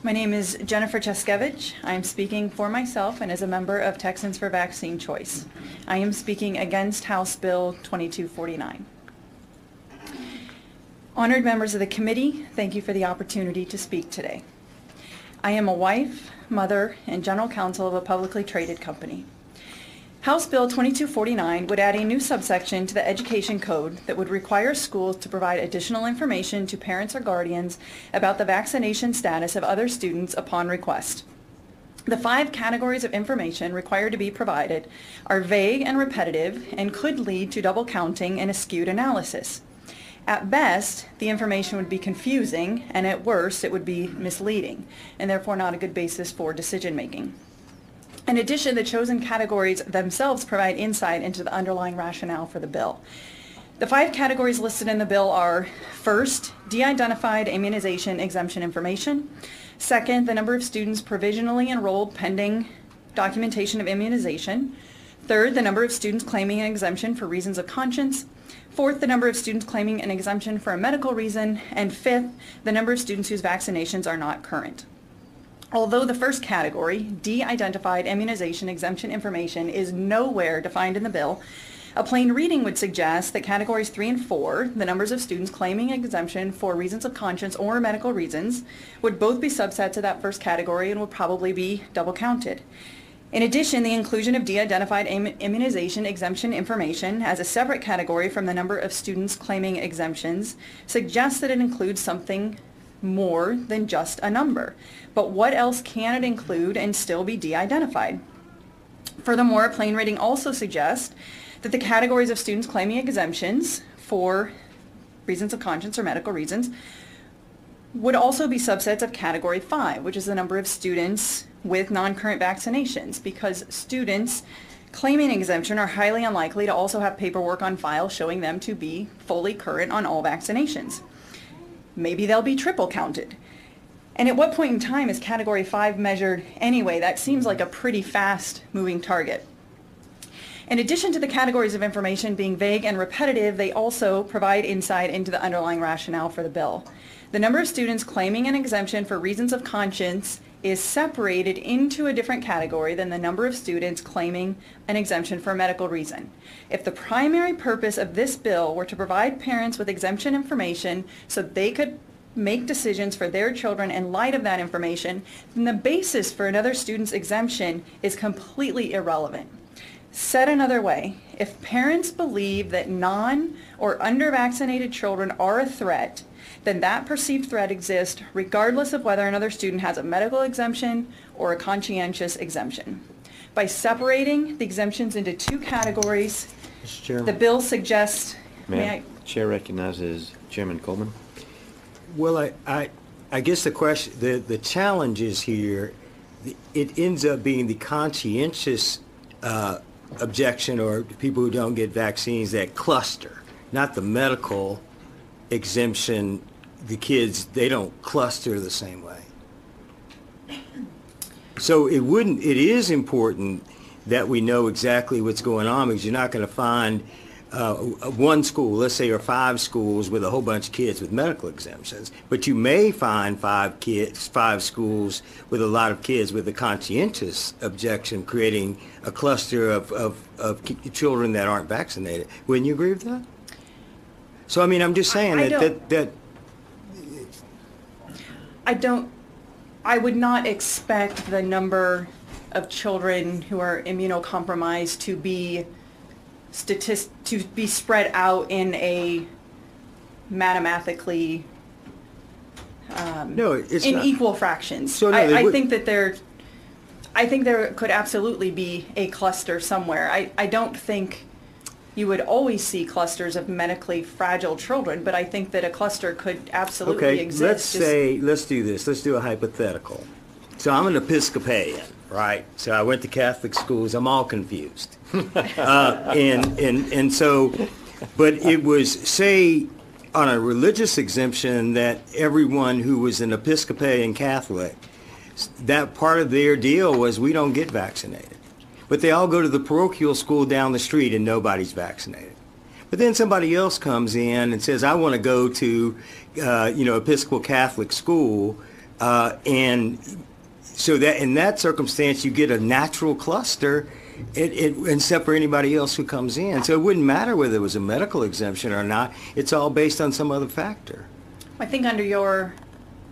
My name is Jennifer Cheskevich. I am speaking for myself and as a member of Texans for Vaccine Choice. I am speaking against House Bill 2249. Honored members of the committee, thank you for the opportunity to speak today. I am a wife, mother, and general counsel of a publicly traded company. House Bill 2249 would add a new subsection to the Education Code that would require schools to provide additional information to parents or guardians about the vaccination status of other students upon request. The 5 categories of information required to be provided are vague and repetitive and could lead to double counting and a skewed analysis. At best, the information would be confusing, and at worst, it would be misleading, and therefore not a good basis for decision making. In addition, the chosen categories themselves provide insight into the underlying rationale for the bill. The 5 categories listed in the bill are: first, de-identified immunization exemption information; second, the number of students provisionally enrolled pending documentation of immunization; third, the number of students claiming an exemption for reasons of conscience; fourth, the number of students claiming an exemption for a medical reason; and fifth, the number of students whose vaccinations are not current. Although the first category, de-identified immunization exemption information, is nowhere defined in the bill, a plain reading would suggest that categories 3 and 4, the numbers of students claiming exemption for reasons of conscience or medical reasons, would both be subsets of that first category and would probably be double counted. In addition, the inclusion of de-identified immunization exemption information as a separate category from the number of students claiming exemptions suggests that it includes something more than just a number. But what else can it include and still be de-identified? Furthermore, a plain reading also suggests that the categories of students claiming exemptions for reasons of conscience or medical reasons would also be subsets of category 5, which is the number of students with non-current vaccinations, because students claiming an exemption are highly unlikely to also have paperwork on file showing them to be fully current on all vaccinations. Maybe they'll be triple counted. And at what point in time is category 5 measured anyway? That seems like a pretty fast moving target. In addition to the categories of information being vague and repetitive, they also provide insight into the underlying rationale for the bill. The number of students claiming an exemption for reasons of conscience is separated into a different category than the number of students claiming an exemption for a medical reason. If the primary purpose of this bill were to provide parents with exemption information so they could make decisions for their children in light of that information, then the basis for another student's exemption is completely irrelevant. Said another way, if parents believe that non- or under-vaccinated children are a threat, then that perceived threat exists regardless of whether another student has a medical exemption or a conscientious exemption. By separating the exemptions into 2 categories, the bill suggests... Chair recognizes Chairman Coleman. Well, I guess the question, the challenge is here, it ends up being the conscientious objection, or people who don't get vaccines, that cluster, not the medical exemption. The kids, they don't cluster the same way. So it is important that we know exactly what's going on, because you're not going to find one school, let's say, or 5 schools with a whole bunch of kids with medical exemptions, but you may find 5 schools with a lot of kids with a conscientious objection, creating a cluster of children that aren't vaccinated. Wouldn't you agree with that? So, I mean, I'm just saying I would not expect the number of children who are immunocompromised to be spread out in a mathematically equal fractions. So I think there could absolutely be a cluster somewhere. I don't think you would always see clusters of medically fragile children, but I think that a cluster could absolutely exist. Let's do this. Let's do a hypothetical. So I'm an Episcopalian, right? So I went to Catholic schools. I'm all confused. And so, but it was, say, on a religious exemption, that everyone who was an Episcopalian Catholic, that part of their deal was, we don't get vaccinated. But they all go to the parochial school down the street and nobody's vaccinated. But then somebody else comes in and says, I want to go to, Episcopal Catholic school, And so that in that circumstance, you get a natural cluster except for anybody else who comes in. So it wouldn't matter whether it was a medical exemption or not. It's all based on some other factor. I think under your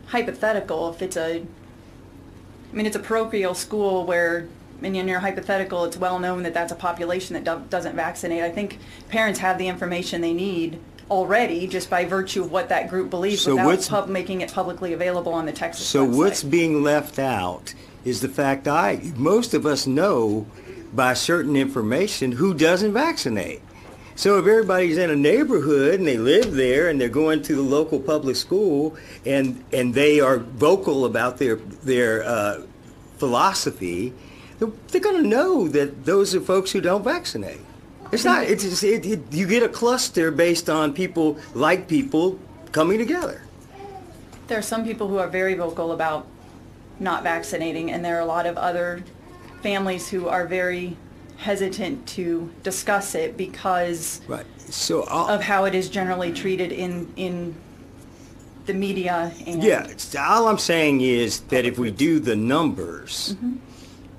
hypothetical, if it's it's a parochial school where, and in your hypothetical, it's well known that that's a population that doesn't vaccinate. I think parents have the information they need already just by virtue of what that group believes So without making it publicly available on the Texas So website. what's being left out is the fact most of us know by certain information who doesn't vaccinate. So if everybody's in a neighborhood and they live there and they're going to the local public school and they are vocal about their philosophy, they're going to know that those are folks who don't vaccinate. It's not. You get a cluster based on people coming together. There are some people who are very vocal about not vaccinating, and there are a lot of other families who are very hesitant to discuss it because Right. So of how it is generally treated in the media. And yeah, all I'm saying is that if we do the numbers,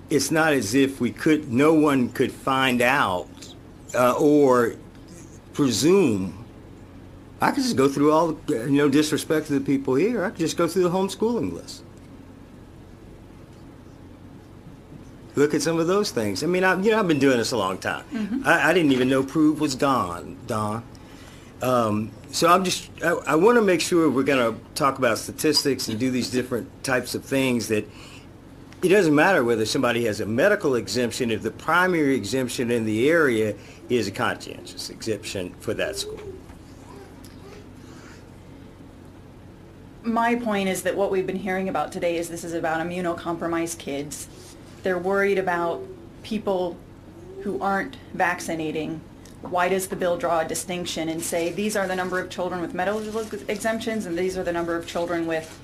it's not as if no one could find out or presume. I could just go through all the, no disrespect to the people here, I could just go through the homeschooling list. Look at some of those things. I mean, I've been doing this a long time. I didn't even know Prove was gone, Don. So I want to make sure we're going to talk about statistics and do these different types of things that it doesn't matter whether somebody has a medical exemption if the primary exemption in the area is a conscientious exemption for that school. My point is that what we've been hearing about today is this is about immunocompromised kids. They're worried about people who aren't vaccinating. Why does the bill draw a distinction and say these are the number of children with medical exemptions and these are the number of children with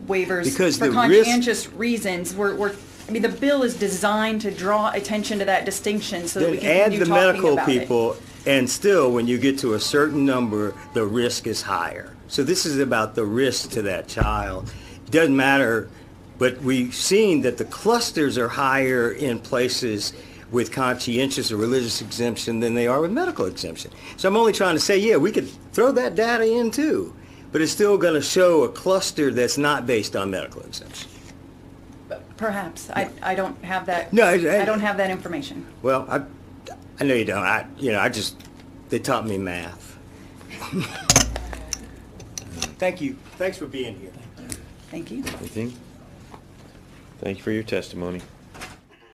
waivers Because for the conscientious reasons? The bill is designed to draw attention to that distinction so that we Then can add continue the talking medical about it. people, and still, when you get to a certain number, the risk is higher. So this is about the risk to that child. It doesn't matter, but we've seen that the clusters are higher in places with conscientious or religious exemption than they are with medical exemption. So I'm only trying to say, yeah, we could throw that data in too, but it's still going to show a cluster that's not based on medical exemption. Perhaps. I don't have that. No, I don't have that information. Well, I know you don't. They taught me math. Thank you. Thanks for being here. Thank you. Anything? Thank you for your testimony.